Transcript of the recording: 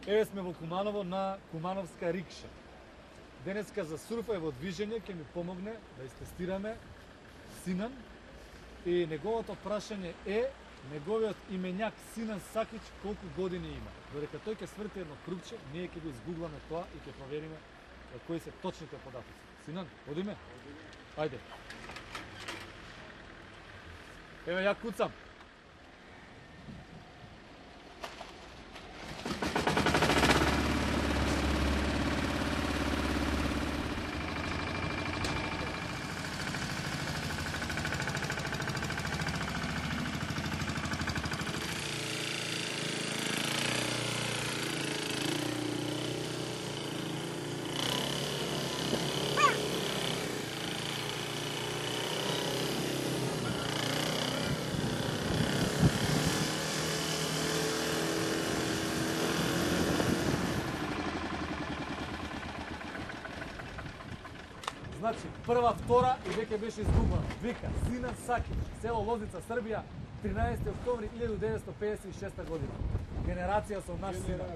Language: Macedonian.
Еве сме во Куманово на Кумановска рикша. Денеска за Сурфај во движење ќе ми помогне да истестираме Синан и неговото прашање е неговиот именјак Синан Сакич колку години има. Додека тој ќе сврти едно кругче, ние ќе го изгугламе тоа и ќе провериме кои се точните податоци. Синан, одиме? Ајде. Еве ја куцам. Значи, прва, втора и веќе беше изгубена. Вика Синан Сакич, село Лозница, Србија, 13 октомври 1956 година. Генерација со наш Синан.